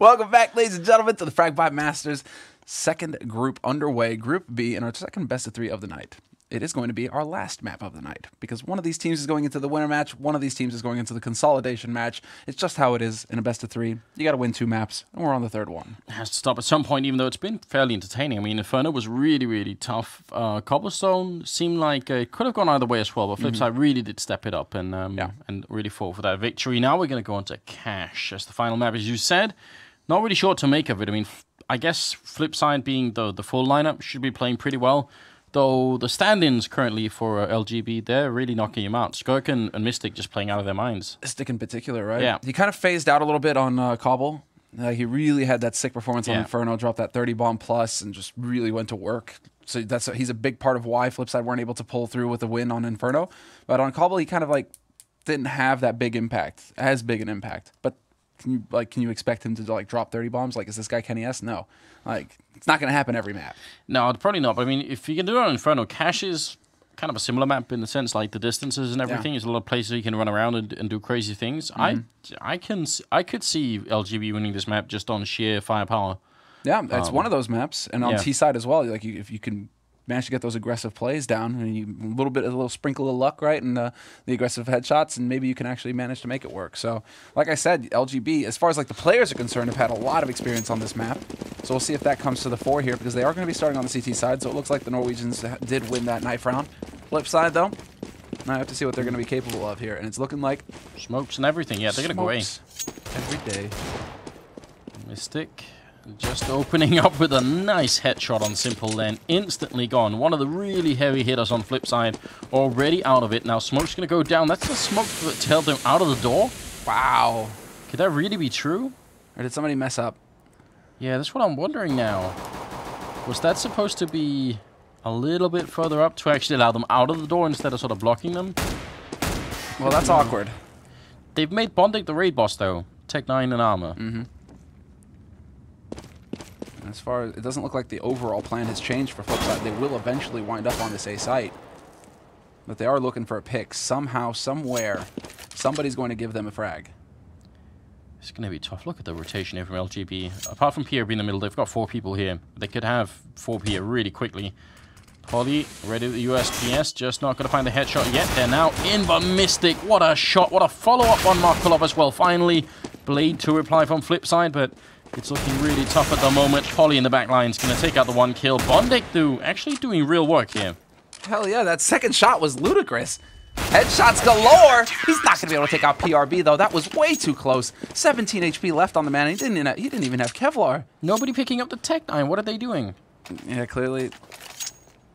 Welcome back, ladies and gentlemen, to the Fragbite Masters. Second group underway, Group B, and our second best of 3 of the night. It is going to be our last map of the night, because one of these teams is going into the winner match, one of these teams is going into the consolidation match. It's just how it is in a best of 3. You got to win 2 maps, and we're on the 3rd one. It has to stop at some point, even though it's been fairly entertaining. I mean, Inferno was really, really tough. Cobblestone seemed like it could have gone either way as well, but FlipSid really did step it up and really fought for that victory. Now we're going to go on to Cash as the final map, as you said. Not really sure what to make of it. I mean, I guess FlipSid being the full lineup should be playing pretty well. Though the stand-ins currently for LGB, they're really knocking him out. Skirk and Mystic just playing out of their minds. Mystic in particular, right? Yeah. He kind of phased out a little bit on Cobble. He really had that sick performance on Inferno, dropped that 30 bomb plus, and just really went to work. So he's a big part of why FlipSid weren't able to pull through with a win on Inferno. But on Cobble, he kind of like didn't have that big impact, as big an impact. But can you expect him to like drop 30 bombs? Like, is this guy Kenny S? No. Like, it's not going to happen every map. No, probably not. But I mean, if you can do it on Inferno, Cash is kind of a similar map in the sense, like the distances and everything. There's a lot of places you can run around and do crazy things. I could see LGB winning this map just on sheer firepower. Yeah, it's one of those maps, and on T side as well. Like, if you can manage to get those aggressive plays down, and a little sprinkle of luck, right, and the aggressive headshots, and maybe you can actually manage to make it work. So, like I said, LGB, as far as like the players are concerned, have had a lot of experience on this map. So we'll see if that comes to the fore here, because they are going to be starting on the CT side. So it looks like the Norwegians did win that knife round. FlipSid though, now I have to see what they're going to be capable of here, and it's looking like smokes and everything. Yeah, they're going to go away every day. Mystic just opening up with a nice headshot on Simple, then instantly gone. One of the really heavy hitters on FlipSid already out of it. Now Smoke's going to go down. That's the smoke that tailed them out of the door. Wow. Could that really be true? Or did somebody mess up? Yeah, that's what I'm wondering now. Was that supposed to be a little bit further up to actually allow them out of the door instead of sort of blocking them? Well, that's awkward. They've made Bondic the raid boss, though. Tech 9 and armor. As far as it doesn't look like the overall plan has changed for FlipSid. They will eventually wind up on this A site. But they are looking for a pick. Somehow, somewhere, somebody's going to give them a frag. It's going to be tough. Look at the rotation here from LGB. Apart from PRB in the middle, they've got 4 people here. They could have 4 here really quickly. Polly, ready with the USPS, just not going to find the headshot yet. They're now in, but Mystic, what a shot. What a follow-up on Markolov as well. Finally, Blade to reply from FlipSid, but it's looking really tough at the moment. Polly in the back line is going to take out the 1 kill. Bondic, though, actually doing real work here. Hell yeah, that second shot was ludicrous. Headshots galore. He's not going to be able to take out PRB, though. That was way too close. 17 HP left on the man. He didn't even have Kevlar. Nobody picking up the Tech 9. What are they doing? Yeah, clearly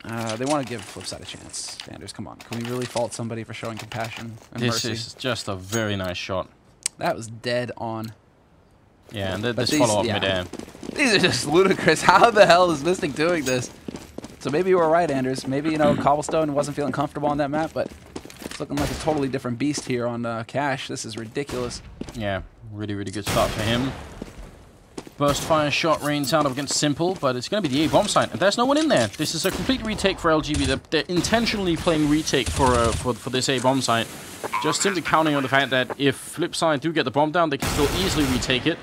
they want to give FlipSid a chance. Anders, come on. Can we really fault somebody for showing compassion and mercy? This is just a very nice shot. That was dead on. Yeah, and this follow-up midair. These are just ludicrous. How the hell is Mystic doing this? So maybe you were right, Anders. Maybe, you know, Cobblestone wasn't feeling comfortable on that map, but it's looking like a totally different beast here on Cash. This is ridiculous. Yeah, really, really good start for him. Burst fire shot rains out against Simple, but it's going to be the A-bomb site, and there's no one in there. This is a complete retake for LGB. They're intentionally playing retake for this A-bomb site, just simply counting on the fact that if FlipSid do get the bomb down, they can still easily retake it.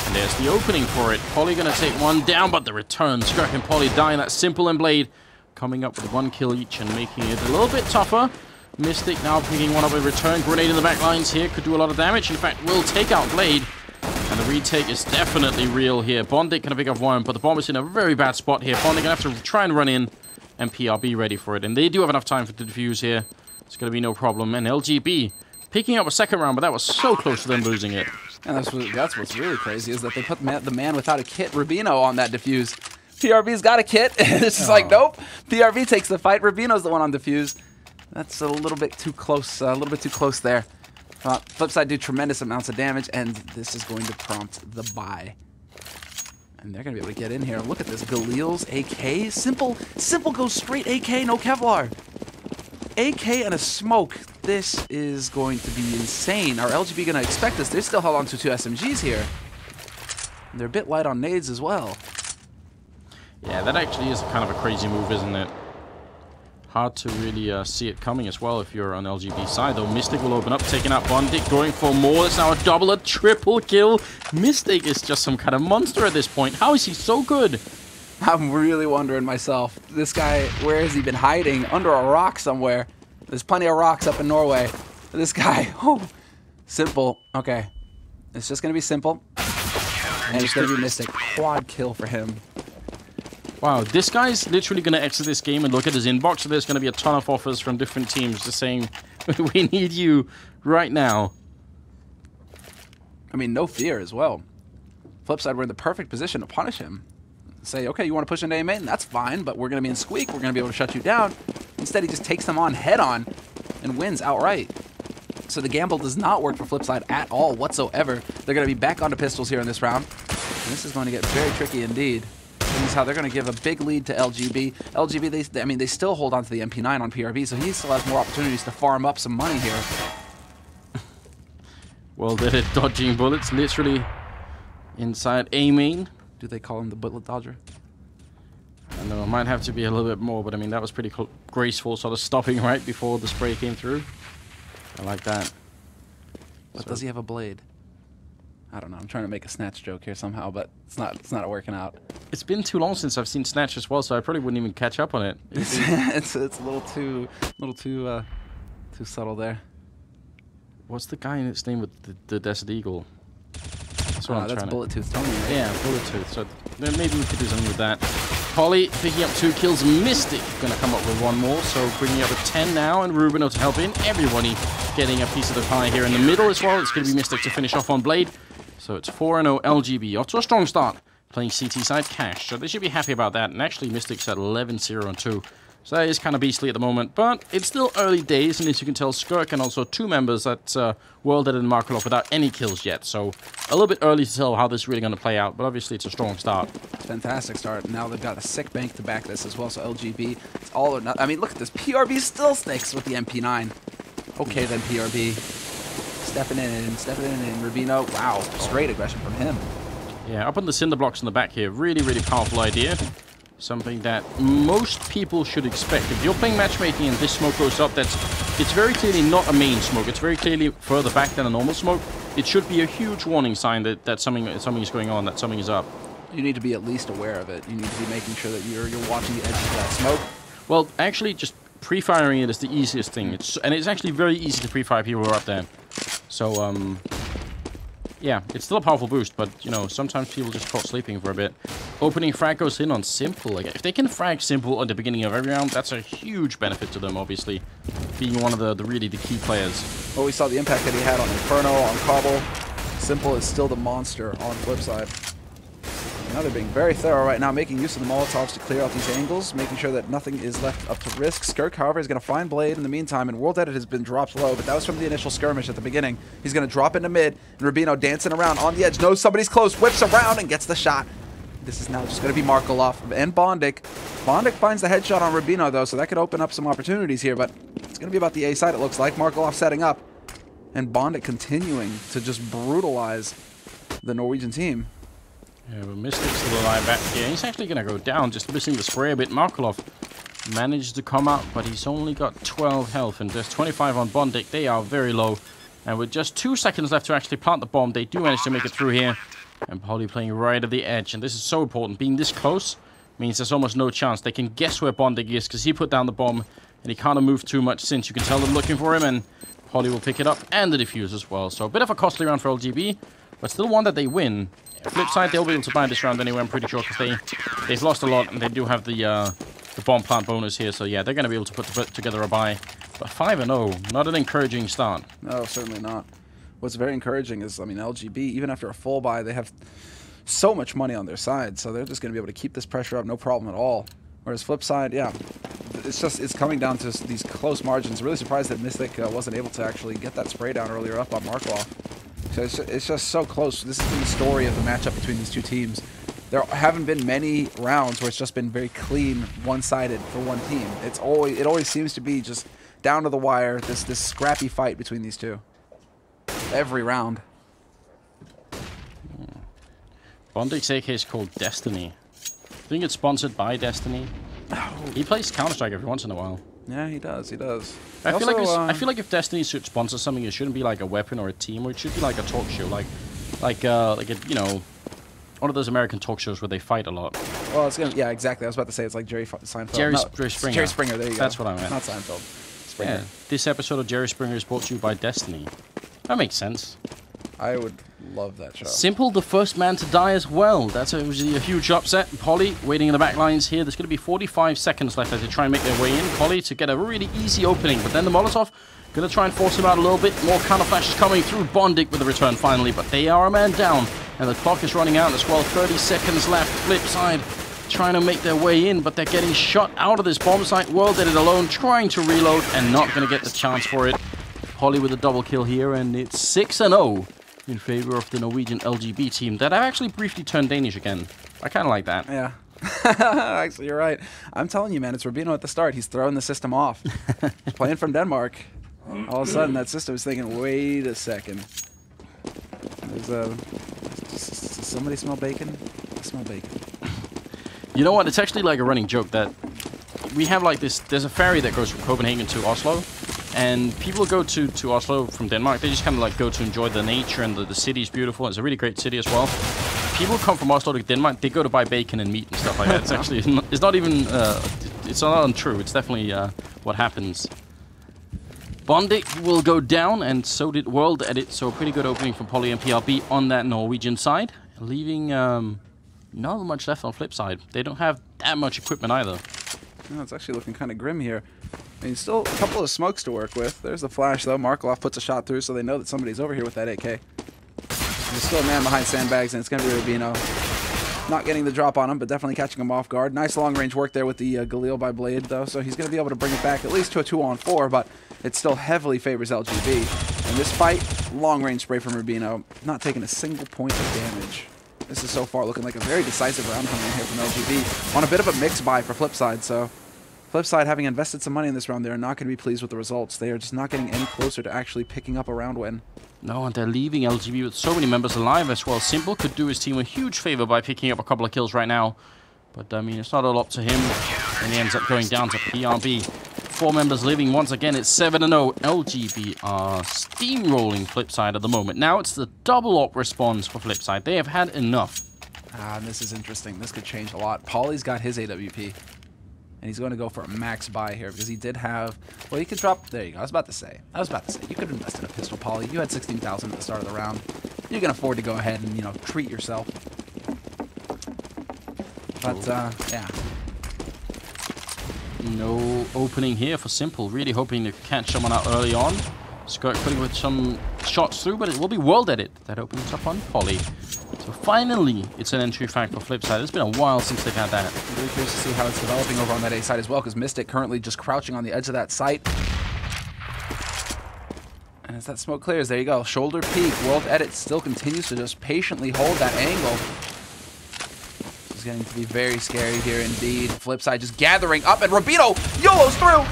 And there's the opening for it. Polly going to take 1 down, but the return. Skirk and Polly dying. That's Simple and Blade coming up with 1 kill each and making it a little bit tougher. Mystic now picking one up with return. Grenade in the back lines here. Could do a lot of damage. In fact, will take out Blade. And the retake is definitely real here. Bondic going to pick up 1, but the bomb is in a very bad spot here. Bondic going to have to try and run in, and PRB ready for it. And they do have enough time for the defuse here. It's going to be no problem. And LGB picking up a 2nd round, but that was so close to them losing it. And that's what's really crazy, is that they put the man without a kit, Rubino, on that defuse. PRB's got a kit. It's just like, nope. PRB takes the fight. Rubino's the one on defuse. That's a little bit too close. A little bit too close there. FlipSid do tremendous amounts of damage, and this is going to prompt the buy. And they're going to be able to get in here. Look at this. Galil's AK. Simple goes straight AK, no Kevlar. AK and a smoke. This is going to be insane. Are LGB going to expect this? They still held on to 2 SMGs here. And they're a bit light on nades as well. Yeah, that actually is kind of a crazy move, isn't it? Hard to really see it coming as well if you're on LGB side, though. Mystic will open up, taking out Bondic, going for more. It's now a double, a triple kill. Mystic is just some kind of monster at this point. How is he so good? I'm really wondering myself. This guy, where has he been hiding? Under a rock somewhere. There's plenty of rocks up in Norway. This guy, oh, simple. Okay, it's just gonna be simple, and it's gonna be Mystic. Quad kill for him. Wow, this guy's literally going to exit this game and look at his inbox. So there's going to be a ton of offers from different teams just saying, we need you right now. I mean, no fear as well. FlipSid, we're in the perfect position to punish him. Say, okay, you want to push into A main? That's fine, but we're going to be in Squeak. We're going to be able to shut you down. Instead, he just takes them on head on and wins outright. So the gamble does not work for FlipSid at all whatsoever. They're going to be back onto pistols here in this round. And this is going to get very tricky indeed. This is how they're going to give a big lead to LGB. LGB, I mean, they still hold on to the MP9 on PRB, so he still has more opportunities to farm up some money here. Well, they're dodging bullets, literally inside A main. Do they call him the bullet dodger? I know, it might have to be a little bit more, but I mean, that was pretty graceful, sort of stopping right before the spray came through. I like that. But does he have a blade? I don't know. I'm trying to make a Snatch joke here somehow, but it's not working out. It's been too long since I've seen Snatch as well, so I probably wouldn't even catch up on it. it's a little too subtle there. What's the guy in its name with the Desert Eagle? That's what I'm that's trying Bullet Tooth Tony, right? Yeah, Bullet Tooth. So then maybe we could do something with that. Polly picking up 2 kills. Mystic gonna come up with 1 more, so bringing up a 10 now, and Rubino to help in. Everybody getting a piece of the pie here in the middle as well. It's gonna be Mystic to finish off on Blade. So it's 4-0 LGB. Off to a strong start. Playing CT side Cash. So they should be happy about that. And actually, Mystic's at 11-0-2. So that is kind of beastly at the moment. But it's still early days. And as you can tell, Skirk and also 2 members at Worlded and Markelov without any kills yet. So a little bit early to tell how this is really going to play out. But obviously, it's a strong start. Fantastic start. Now they've got a sick bank to back this as well. So LGB, it's all or nothing. I mean, look at this. PRB still sticks with the MP9. Okay, then PRB. Stepping in, and Rubino. Wow, straight aggression from him. Yeah, up on the cinder blocks in the back here. Really, really powerful idea. Something that most people should expect. If you're playing matchmaking and this smoke goes up, it's very clearly not a main smoke. It's very clearly further back than a normal smoke. It should be a huge warning sign that something is going on, that something is up. You need to be at least aware of it. You need to be making sure that you're watching the edges of that smoke. Well, actually, just pre-firing it is the easiest thing. It's actually very easy to pre-fire people who are up there. So, yeah, it's still a powerful boost, but, you know, sometimes people just caught sleeping for a bit. Opening frag goes in on Simple. Like, if they can frag Simple at the beginning of every round, that's a huge benefit to them, obviously, being one of the key players. Well, we saw the impact that he had on Inferno, on Cobble. Simple is still the monster on FlipSid. Now they're being very thorough right now, making use of the Molotovs to clear out these angles, making sure that nothing is left up to risk. Skirk, however, is going to find Blade in the meantime, and World Edit has been dropped low, but that was from the initial skirmish at the beginning. He's going to drop into mid, and Rubino dancing around on the edge, knows somebody's close, whips around, and gets the shot. This is now just going to be Markelov and Bondic. Bondic finds the headshot on Rubino, though, so that could open up some opportunities here, but it's going to be about the A side, it looks like. Markelov setting up, and Bondic continuing to just brutalize the Norwegian team. Yeah, but Mystic's still alive back here. He's actually going to go down, just missing the spray a bit. Markelov managed to come out, but he's only got 12 health, and there's 25 on Bondic. They are very low. And with just 2 seconds left to actually plant the bomb, they do manage to make it through here. And Polly playing right at the edge, and this is so important. Being this close means there's almost no chance. They can guess where Bondic is, because he put down the bomb, and he can't move too much since you can tell them looking for him, and Polly will pick it up, and the defuse as well. So a bit of a costly round for LGB, but still one that they win. FlipSid, they'll be able to buy this round anyway, I'm pretty sure, because they've lost a lot, and they do have the bomb plant bonus here, so yeah, they're going to be able to put together a buy. But 5-0, not an encouraging start. No, certainly not. What's very encouraging is, I mean, LGB, even after a full buy, they have so much money on their side, so they're just going to be able to keep this pressure up, no problem at all. Whereas FlipSid, yeah, it's coming down to these close margins. Really surprised that Mystic wasn't able to actually get that spray down earlier up on Markelov. So it's just so close. This has been the story of the matchup between these two teams. There haven't been many rounds where it's just been very clean, one-sided for one team. It always seems to be just down to the wire, this scrappy fight between these two. Every round. Bondic's AK is called Destiny. I think it's sponsored by Destiny. He plays Counter-Strike every once in a while. Yeah, he does. He does. I feel like if Destiny should sponsor something, it shouldn't be like a weapon or a team, or it should be like a talk show, like you know, one of those American talk shows where they fight a lot. Well, it's gonna. Yeah, exactly. I was about to say it's like Jerry Seinfeld. Jerry No, Springer. Jerry Springer. There you go. That's what I meant. Not Seinfeld. Springer. Yeah. This episode of Jerry Springer is brought to you by Destiny. That makes sense. I would love that show. Simple, the first man to die as well. That's a huge upset. Polly waiting in the back lines here. There's going to be 45 seconds left as they try and make their way in. Polly to get a really easy opening, but then the Molotov going to try and force him out a little bit. More counter flashes coming through. Bondic with the return finally, but they are a man down, and the clock is running out as well. 30 seconds left. FlipSid trying to make their way in, but they're getting shot out of this bomb site. World did it alone, trying to reload and not going to get the chance for it. Polly with a double kill here, and it's 6-0 in favor of the Norwegian LGB team that have actually briefly turned Danish again. I kind of like that. Yeah. Actually, you're right. I'm telling you, man, it's Rubino at the start. He's throwing the system off. He's playing from Denmark. All of a sudden, that system is thinking, wait a second. Does somebody smell bacon? I smell bacon. You know what? It's actually like a running joke that we have like this. There's a ferry that goes from Copenhagen to Oslo. And people go to Oslo from Denmark. They just kind of like go to enjoy the nature, and the city's beautiful. It's a really great city as well. People come from Oslo to Denmark. They go to buy bacon and meat and stuff like that. It's actually it's not even it's not untrue. It's definitely what happens. Bondic will go down, and so did World Edit. So a pretty good opening from Poly and PRB on that Norwegian side, leaving not much left on FlipSid. They don't have that much equipment either. No, it's actually looking kind of grim here. I mean, still a couple of smokes to work with. There's the flash, though. Markloff puts a shot through, so they know that somebody's over here with that AK. There's still a man behind sandbags, and it's going to be Rubino. Not getting the drop on him, but definitely catching him off guard. Nice long-range work there with the Galil by Blade, though, so he's going to be able to bring it back at least to a 2-on-4, but it still heavily favors LGB. In this fight, long-range spray from Rubino, not taking a single point of damage. This is so far looking like a very decisive round coming in here from LGB. On a bit of a mix buy for FlipSid, so FlipSid, having invested some money in this round, they are not going to be pleased with the results. They are just not getting any closer to actually picking up a round win. No, and they're leaving LGB with so many members alive as well. Simple could do his team a huge favor by picking up a couple of kills right now. But, I mean, it's not all up to him. And he ends up going down to PRB. 4 members living once again. It's 7-0. LGB are steamrolling FlipSid at the moment. Now it's the double op response for FlipSid. They have had enough. And this is interesting. This could change a lot. Pauly's got his AWP. And he's going to go for a max buy here because he did have... Well, he could drop... There you go. I was about to say. You could invest in a pistol, Pauly. You had 16,000 at the start of the round. You can afford to go ahead and, you know, treat yourself. But, yeah. No opening here for Simple. Really hoping to catch someone out early on. Skirk putting with some shots through, but it will be World Edit that opens up on Polly. So finally, it's an entry fact for FlipSid. It's been a while since they've had that. I'm really curious to see how it's developing over on that A side as well, because Mystic currently just crouching on the edge of that site. And as that smoke clears, there you go. Shoulder peek. World Edit still continues to just patiently hold that angle. This is getting to be very scary here indeed. FlipSid just gathering up, and Rubino YOLOs through!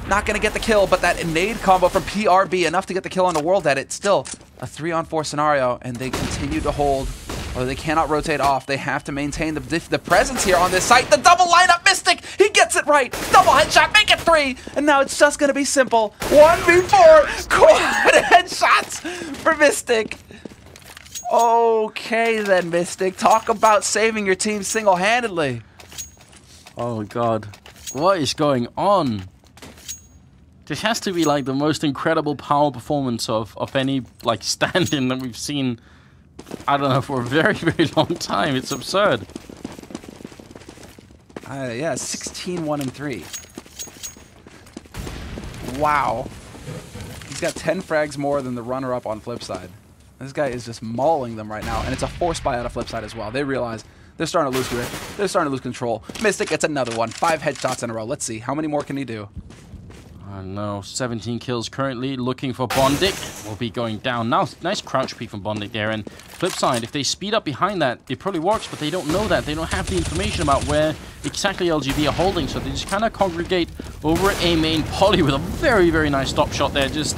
Not going to get the kill, but that nade combo from PRB, enough to get the kill on the World Edit. Still a 3-on-4 scenario, and they continue to hold, or they cannot rotate off. They have to maintain the presence here on this site. The double lineup, Mystic, he gets it right. Double headshot, make it 3, and now it's just going to be simple. 1v4, quad headshots for Mystic. Okay then, Mystic, talk about saving your team single-handedly. Oh god, what is going on? This has to be like the most incredible power performance of any like stand-in that we've seen, I don't know, for a very, very long time. It's absurd. Yeah, 16-1-3. Wow. He's got 10 frags more than the runner-up on FlipSid. This guy is just mauling them right now, and it's a force buy out of FlipSid as well. They realize they're starting to lose grip. They're starting to lose control. Mystic gets another one. 5 headshots in a row. Let's see. How many more can he do? I know, 17 kills currently, looking for Bondic. Will be going down. Now, nice crouch peek from Bondic there. And FlipSid, if they speed up behind that, it probably works, but they don't know that. They don't have the information about where exactly LGB are holding, so they just kind of congregate over at A main. Polly with a very, very nice stop shot there, just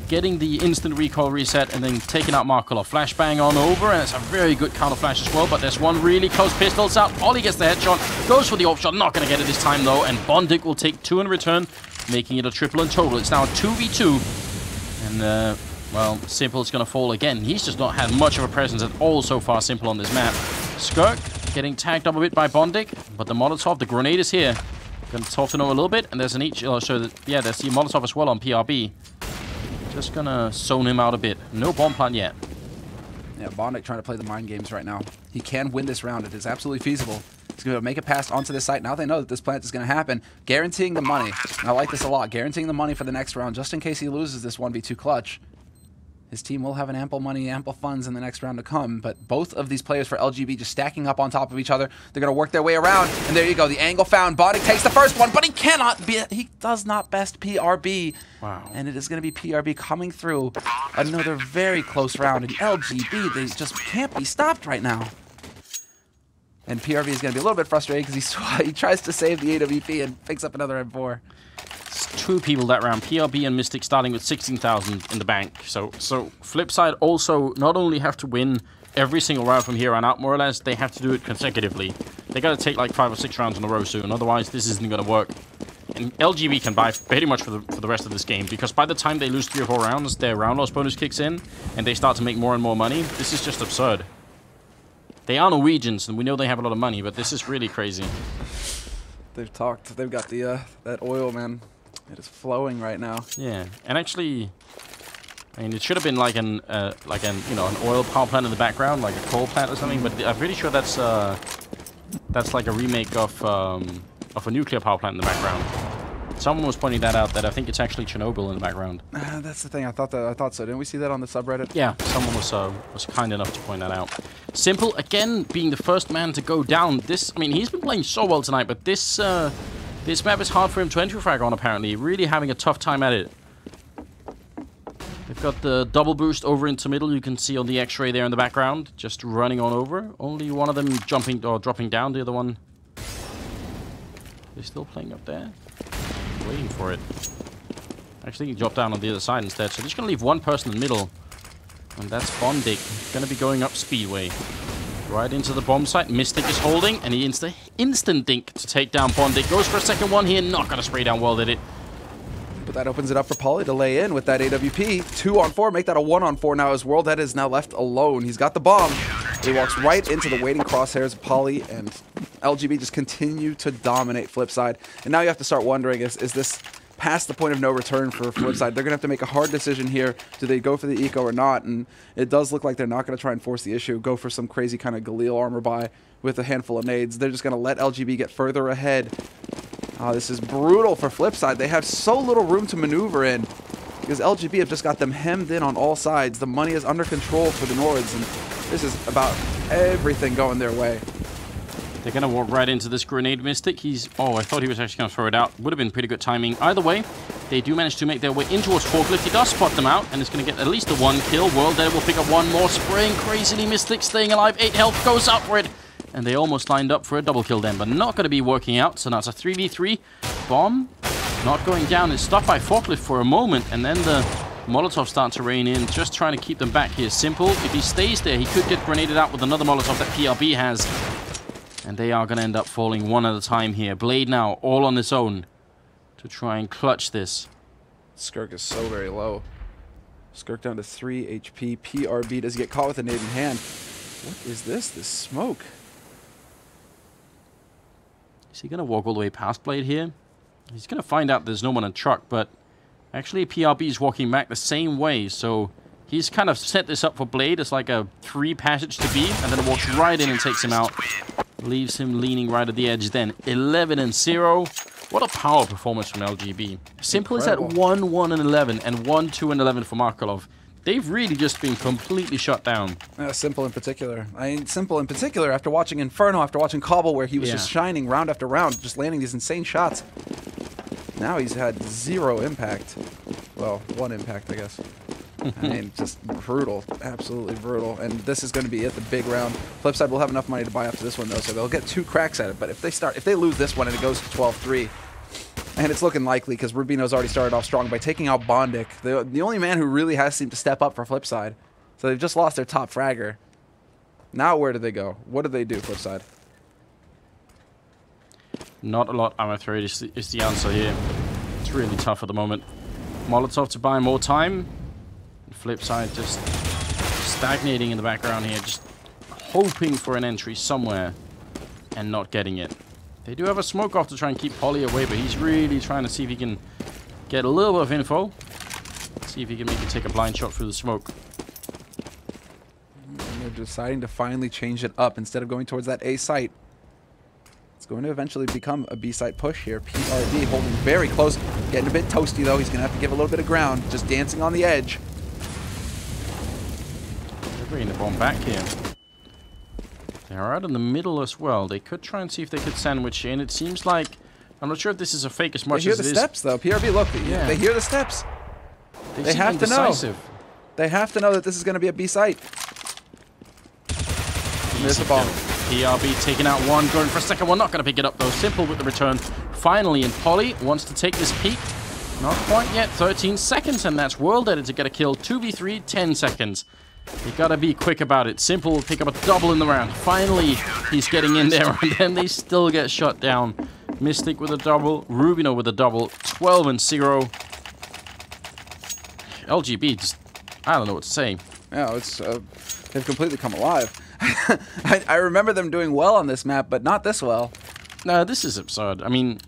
getting the instant recoil reset and then taking out Markloff. Flashbang on over, and it's a very good counter flash as well, but there's one really close pistols out. Polly gets the headshot, goes for the op shot, not going to get it this time though, and Bondic will take 2 in return. making it a triple in total. It's now a 2v2. And, well, Simple's going to fall again. He's just not had much of a presence at all so far, Simple, on this map. Skirk getting tagged up a bit by Bondic, but the Molotov, the grenade is here. Going to soften over a little bit, and there's an each. There's the Molotov as well on PRB. Just going to zone him out a bit. No bomb plant yet. Yeah, Bondic trying to play the mind games right now. He can win this round. It is absolutely feasible. He's going to make a pass onto this site. Now they know that this plant is going to happen. Guaranteeing the money. And I like this a lot. Guaranteeing the money for the next round, just in case he loses this 1v2 clutch. His team will have an ample money, ample funds in the next round to come. But both of these players for LGB just stacking up on top of each other. They're going to work their way around. And there you go. The angle found. Bondic takes the first one, but he cannot be. He does not best PRB. Wow. And it is going to be PRB coming through another very close round. And LGB, they just can't be stopped right now. And PRB is going to be a little bit frustrated because he tries to save the AWP and picks up another M4. It's two people that round. PRB and Mystic starting with 16,000 in the bank. So FlipSid also not only have to win every single round from here on out, more or less, they have to do it consecutively. They got to take like 5 or 6 rounds in a row soon. Otherwise, this isn't going to work. And LGB can buy pretty much for the rest of this game, because by the time they lose 3 or 4 rounds, their round loss bonus kicks in, and they start to make more and more money. This is just absurd. They are Norwegians, and we know they have a lot of money, but this is really crazy. They've talked. They've got the that oil, man. It is flowing right now. Yeah, and actually, I mean, it should have been like an oil power plant in the background, like a coal plant or something. But I'm pretty sure that's like a remake of a nuclear power plant in the background. Someone was pointing that out, that I think it's actually Chernobyl in the background. That's the thing. I thought so. Didn't we see that on the subreddit? Yeah, someone was kind enough to point that out. Simple again being the first man to go down. I mean, he's been playing so well tonight, but this map is hard for him to entry frag on. Apparently, really having a tough time at it. They've got the double boost over into middle. You can see on the X-ray there in the background, just running on over. Only one of them jumping or dropping down. The other one, they're still playing up there. Waiting for it. Actually, he dropped down on the other side instead. So they're just going to leave one person in the middle. And that's Bondic. Going to be going up Speedway. Right into the bomb site. Mystic is holding. And he instant dink to take down Bondic. Goes for a second one here. Not going to spray down well, did it? But that opens it up for Polly to lay in with that AWP. 2 on 4. Make that a 1 on 4 now as Worldhead is now left alone. He's got the bomb. He walks right into the waiting crosshairs of Polly, and LGB just continue to dominate FlipSid. And now you have to start wondering, is this past the point of no return for FlipSid? They're going to have to make a hard decision here. Do they go for the eco or not? And it does look like they're not going to try and force the issue, go for some crazy kind of Galil armor buy with a handful of nades. They're just going to let LGB get further ahead. This is brutal for FlipSid. They have so little room to maneuver in because LGB have just got them hemmed in on all sides. The money is under control for the Nords, and this is about everything going their way. They're going to walk right into this grenade Mystic. Oh, I thought he was actually going to throw it out. Would have been pretty good timing. Either way, they do manage to make their way in towards Forklift. He does spot them out, and it's going to get at least a 1 kill. Worldhead will pick up 1 more. Spraying crazily. Mystic staying alive. 8 health. Goes up for it. And they almost lined up for a double kill then, but not going to be working out. So now it's a 3v3. Bomb not going down. It's stopped by Forklift for a moment, and then the Molotov start to rain in, just trying to keep them back here. Simple, if he stays there, he could get grenaded out with another Molotov that PRB has. And they are going to end up falling one at a time here. Blade now, all on its own, to try and clutch this. Skirk is so very low. Skirk down to 3 HP. PRB, does he get caught with a nade in hand? What is this? This smoke. Is he going to walk all the way past Blade here? He's going to find out there's no one in truck, but actually PRB is walking back the same way, so he's kind of set this up for Blade as like a 3 passage to B, and then it walks right in and takes him out. Leaves him leaning right at the edge then. 11-0. What a power performance from LGB. Simple is at 1-1-11 and 1-2-11 for Markelov. They've really just been completely shut down. Simple in particular. I mean, Simple in particular, after watching Inferno, after watching Cobble, where he was just shining round after round, just landing these insane shots. Now he's had 0 impact. Well, 1 impact, I guess. I mean, just brutal. Absolutely brutal. And this is going to be it, the big round. FlipSid will have enough money to buy after this one, though, so they'll get 2 cracks at it. But if they lose this one and it goes to 12-3, and it's looking likely because Rubino's already started off strong by taking out Bondic, the only man who really has seemed to step up for FlipSid. So they've just lost their top fragger. Now where do they go? What do they do, FlipSid? Not a lot, I'm afraid, is the answer here. really tough at the moment. Molotov to buy more time. FlipSid just stagnating in the background here, just hoping for an entry somewhere and not getting it. They do have a smoke off to try and keep Polly away, but he's really trying to see if he can get a little bit of info. See if he can maybe take a blind shot through the smoke. And they're deciding to finally change it up instead of going towards that A site. It's going to eventually become a B site push here. PRB holding very close, getting a bit toasty though. He's going to have to give a little bit of ground, just dancing on the edge. They're bringing the bomb back here. They are out in the middle as well. They could try and see if they could sandwich in. It seems like, I'm not sure if this is a fake as much as it is. They hear the steps though. PRB, look, they hear the steps. They have to know. They have to know that this is going to be a B site. There's the bomb. PRB taking out one, going for a second one. Not going to pick it up though. Simple with the return. Finally, and Polly wants to take this peek. Not quite yet. 13 seconds, and that's World Edit to get a kill. 2v3, 10 seconds. You gotta be quick about it. Simple will pick up a double in the round. Finally, he's getting in there, and then they still get shut down. Mystic with a double, Rubino with a double, 12 and 0. LGB, just, I don't know what to say. Yeah, it's they've completely come alive. I remember them doing well on this map, but not this well. No, this is absurd. I mean,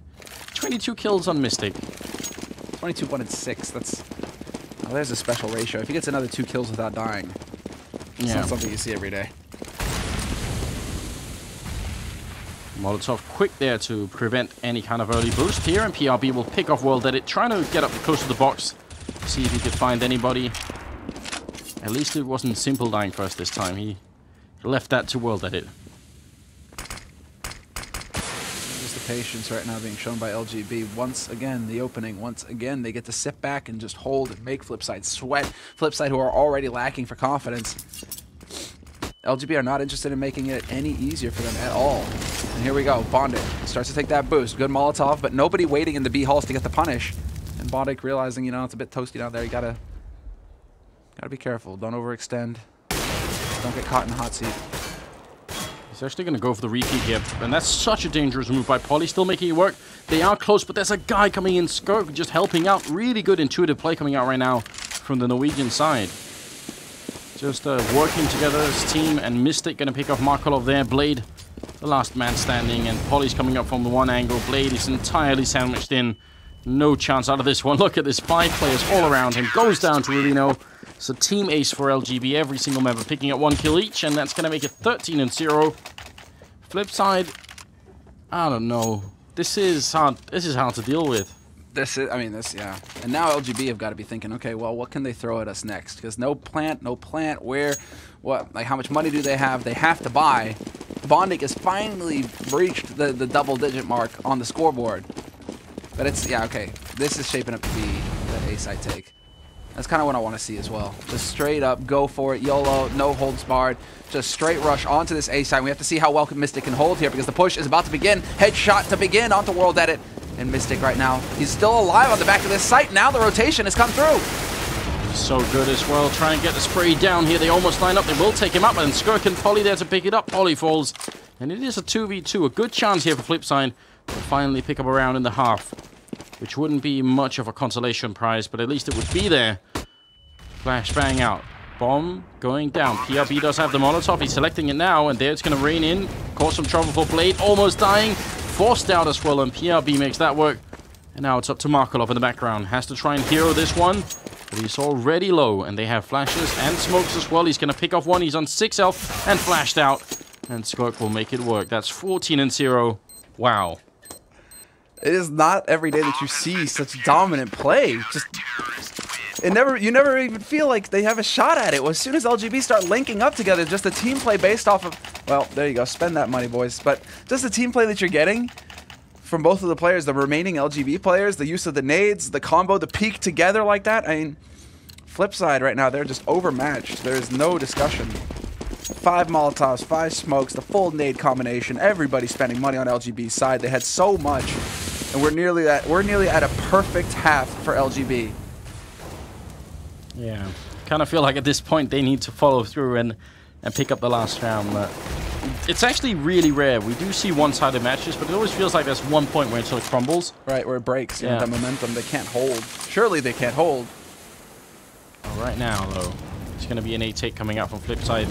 22 kills on Mystic. 22, 1, and 6. That's... Oh, there's a special ratio. If he gets another 2 kills without dying, it's not something you see every day. Molotov quick there to prevent any kind of early boost here, and PRB will pick off World Edit, trying to get up close to the box, see if he could find anybody. At least it wasn't Simple dying first this time. He left that to World Edit. Just the patience right now being shown by LGB. Once again, the opening. Once again, they get to sit back and just hold and make FlipSid sweat. FlipSid, who are already lacking for confidence. LGB are not interested in making it any easier for them at all. And here we go. Bondic starts to take that boost. Good Molotov, but nobody waiting in the B halls to get the punish. And Bondic realizing, you know, it's a bit toasty down there. You gotta be careful. Don't overextend. Don't get caught in the hot seat. He's actually going to go for the repeat here. And that's such a dangerous move by Polly. Still making it work. They are close, but there's a guy coming in. Skirk just helping out. Really good intuitive play coming out right now from the Norwegian side. Just working together as a team. And Mystic going to pick off Markolov there. Blade, the last man standing. And Polly's coming up from the one angle. Blade is entirely sandwiched in. No chance out of this one. Look at this. 5 players all around him. Goes down to Rubino. So team ace for LGB, every single member picking up 1 kill each, and that's going to make it 13 and 0. FlipSid, I don't know. This is hard to deal with. Yeah. And now LGB have got to be thinking, okay, well, what can they throw at us next? Because no plant, where, what, like how much money do they have? They have to buy. Bondic has finally breached the double-digit mark on the scoreboard. But it's, yeah, okay. This is shaping up to be the A-side take. That's kind of what I want to see as well. Just straight up, go for it, YOLO, no holds barred. Just straight rush onto this A side. We have to see how well Mystic can hold here because the push is about to begin. Headshot to begin onto World Edit. And Mystic right now, he's still alive on the back of this site. Now the rotation has come through. So good as well. Try and get the spray down here. They almost line up. They will take him up. And Skirk and Polly there to pick it up. Polly falls. And it is a 2v2. A good chance here for FlipSid to finally pick up a round in the half. Which wouldn't be much of a consolation prize, but at least it would be there. Flashbang out. Bomb going down. PRB does have the Molotov. He's selecting it now, and there it's going to rain in. Cause some trouble for Blade. Almost dying. Forced out as well, and PRB makes that work. And now it's up to Markolov in the background. Has to try and hero this one, but he's already low, and they have flashes and smokes as well. He's going to pick off one. He's on 6 health and flashed out. And Skirk will make it work. That's 14 and 0. Wow. It is not every day that you see such dominant play. You never even feel like they have a shot at it. As soon as LGB start linking up together, just the team play based off of, well, there you go, spend that money, boys. But just the team play that you're getting from both of the players, the remaining LGB players, the use of the nades, the combo, the peak together like that. I mean, FlipSid right now, they're just overmatched. There is no discussion. 5 Molotovs, 5 smokes, the full nade combination. Everybody spending money on LGB's side. They had so much. And we're nearly at a perfect half for LGB. Yeah, kind of feel like at this point they need to follow through and pick up the last round, but It's actually really rare. We do see one-sided matches, but it always feels like there's one point where it sort of crumbles. Right, where it breaks. You know, that momentum they can't hold. Surely they can't hold. Right now, though, it's going to be an 8-8 coming out from FlipSid.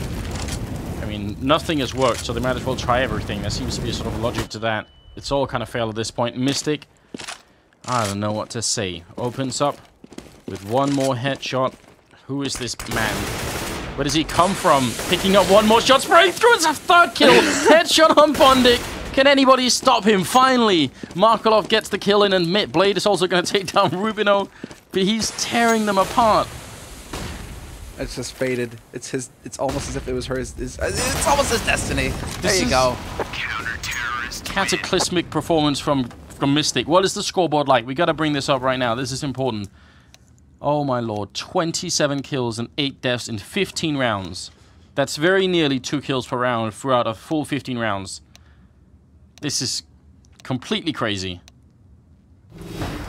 I mean, nothing has worked, so they might as well try everything. There seems to be a sort of logic to that. It's all kind of failed at this point. Mystic, I don't know what to say. Opens up with one more headshot. Who is this man? Where does he come from? Picking up one more shot, spraying through. It's a third kill. Headshot on Bondik. Can anybody stop him? Finally, Markelov gets the kill in, and Blade is also going to take down Rubino, but he's tearing them apart. It's just fated. It's his. It's almost as if it was hers. It's almost his destiny. There you go. Cataclysmic performance from Mystic. What is the scoreboard like? We got to bring this up right now. This is important. Oh my lord! 27 kills and 8 deaths in 15 rounds. That's very nearly 2 kills per round throughout a full 15 rounds. This is completely crazy.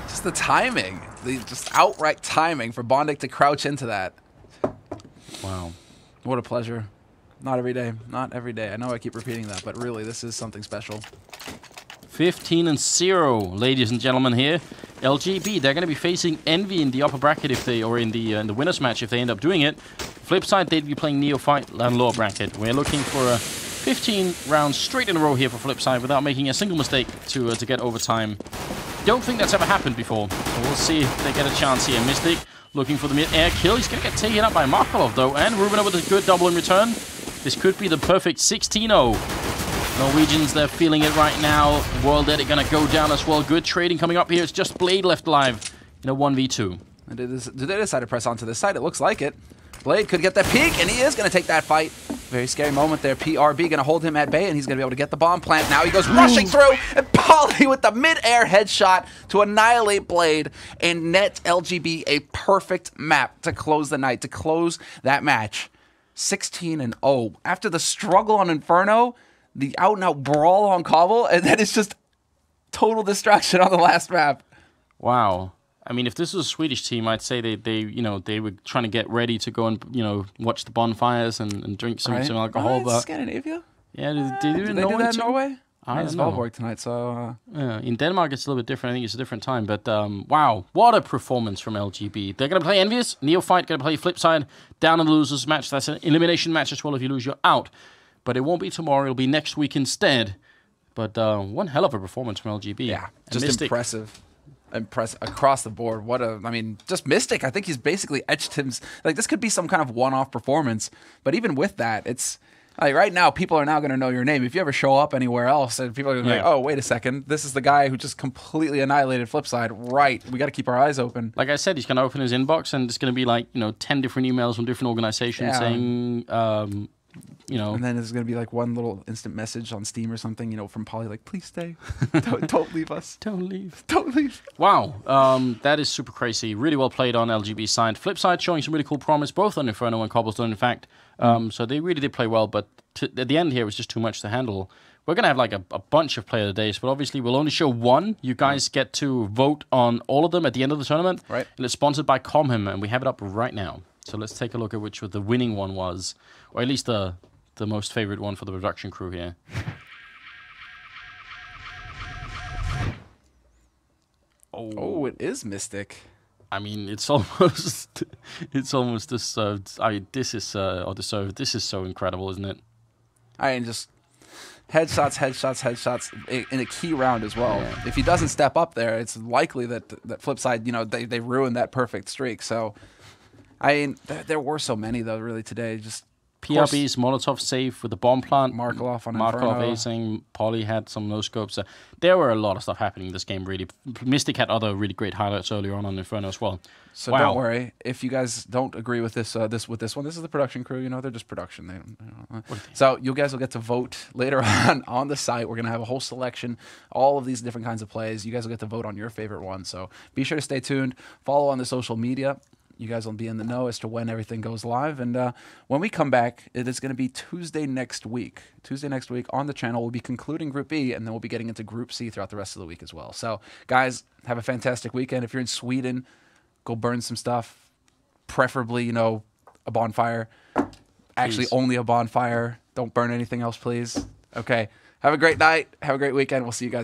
Just the timing. The just outright timing for Bondik to crouch into that. Wow. What a pleasure. Not every day. Not every day. I know I keep repeating that, but really, this is something special. 15-0, ladies and gentlemen here. LGB, they're going to be facing Envy in the upper bracket if they, or in the winners match if they end up doing it. FlipSid, they'd be playing Neophyte and lower bracket. We're looking for a 15 rounds straight in a row here for FlipSid without making a single mistake to get overtime. Don't think that's ever happened before. So we'll see if they get a chance here. Mystic looking for the mid-air kill. He's going to get taken up by Markelov, though. And Rubino with a good double in return. This could be the perfect 16-0. Norwegians, they're feeling it right now. World Edit going to go down as well. Good trading coming up here. It's just Blade left alive in a 1v2. And do they decide to press onto this side? It looks like it. Blade could get that peek, and he is going to take that fight. Very scary moment there. PRB going to hold him at bay, and he's going to be able to get the bomb plant. Now he goes rushing through, and Polly with the mid-air headshot to annihilate Blade and net LGB a perfect map to close the night, to close that match. 16-0. After the struggle on Inferno, the out-and-out brawl on Cobble, and then it's just total destruction on the last map. Wow. I mean, if this was a Swedish team, I'd say they were trying to get ready to go and, watch the bonfires and drink some alcohol. But Scandinavia? Yeah, do they do that in Norway? I don't know. Valborg tonight, so... in Denmark, it's a little bit different. I think it's a different time. But, wow, what a performance from LGB. They're going to play Envious. Neophyte going to play FlipSid. Down in the losers match. That's an elimination match as well. If you lose, you're out. But it won't be tomorrow. It'll be next week instead. But one hell of a performance from LGB. Yeah, just impressive. Across the board. Just Mystic. I think he's basically etched him. Like, this could be some kind of one-off performance. But even with that, it's... Like right now, people are now going to know your name. If you ever show up anywhere else, and people are going to be like, oh, wait a second. This is the guy who just completely annihilated FlipSid. Right. We got to keep our eyes open. Like I said, he's going to open his inbox, and it's going to be like, 10 different emails from different organizations saying, And then there's going to be like one little instant message on Steam or something, from Polly, like, please stay. Don't leave us. Don't leave. Don't leave. Wow. That is super crazy. Really well played on LGB side. FlipSid showing some really cool promise, both on Inferno and Cobblestone, in fact. So they really did play well, but at the end here, it was just too much to handle. We're going to have like a bunch of player of the days, but obviously we'll only show one. You guys get to vote on all of them at the end of the tournament. Right. And it's sponsored by Comham, and we have it up right now. So let's take a look at which the winning one was, or at least the most favorite one for the production crew here. Oh, it is Mystic. I mean, it's almost deserved. This is deserved. This is so incredible, isn't it? Just headshots in a key round as well. Yeah. If he doesn't step up there, it's likely that FlipSid, they ruined that perfect streak. So, there were so many though, really today. Just PRB's Molotov safe with the bomb plant. Markelov on Markelov Inferno. acing. Polly had some no scopes. There were a lot of stuff happening in this game, really. Mystic had other really great highlights earlier on Inferno as well. So don't worry. If you guys don't agree with this one, this is the production crew. They're just production. So you guys will get to vote later on the site. We're going to have a whole selection, all of these different kinds of plays. You guys will get to vote on your favorite one. So be sure to stay tuned. Follow on the social media. You guys will be in the know as to when everything goes live. And when we come back, it is going to be Tuesday next week. Tuesday next week on the channel, we'll be concluding Group B, and then we'll be getting into Group C throughout the rest of the week as well. So, guys, have a fantastic weekend. If you're in Sweden, go burn some stuff. Preferably, a bonfire. Actually, only a bonfire. Don't burn anything else, please. Okay. Have a great night. Have a great weekend. We'll see you guys.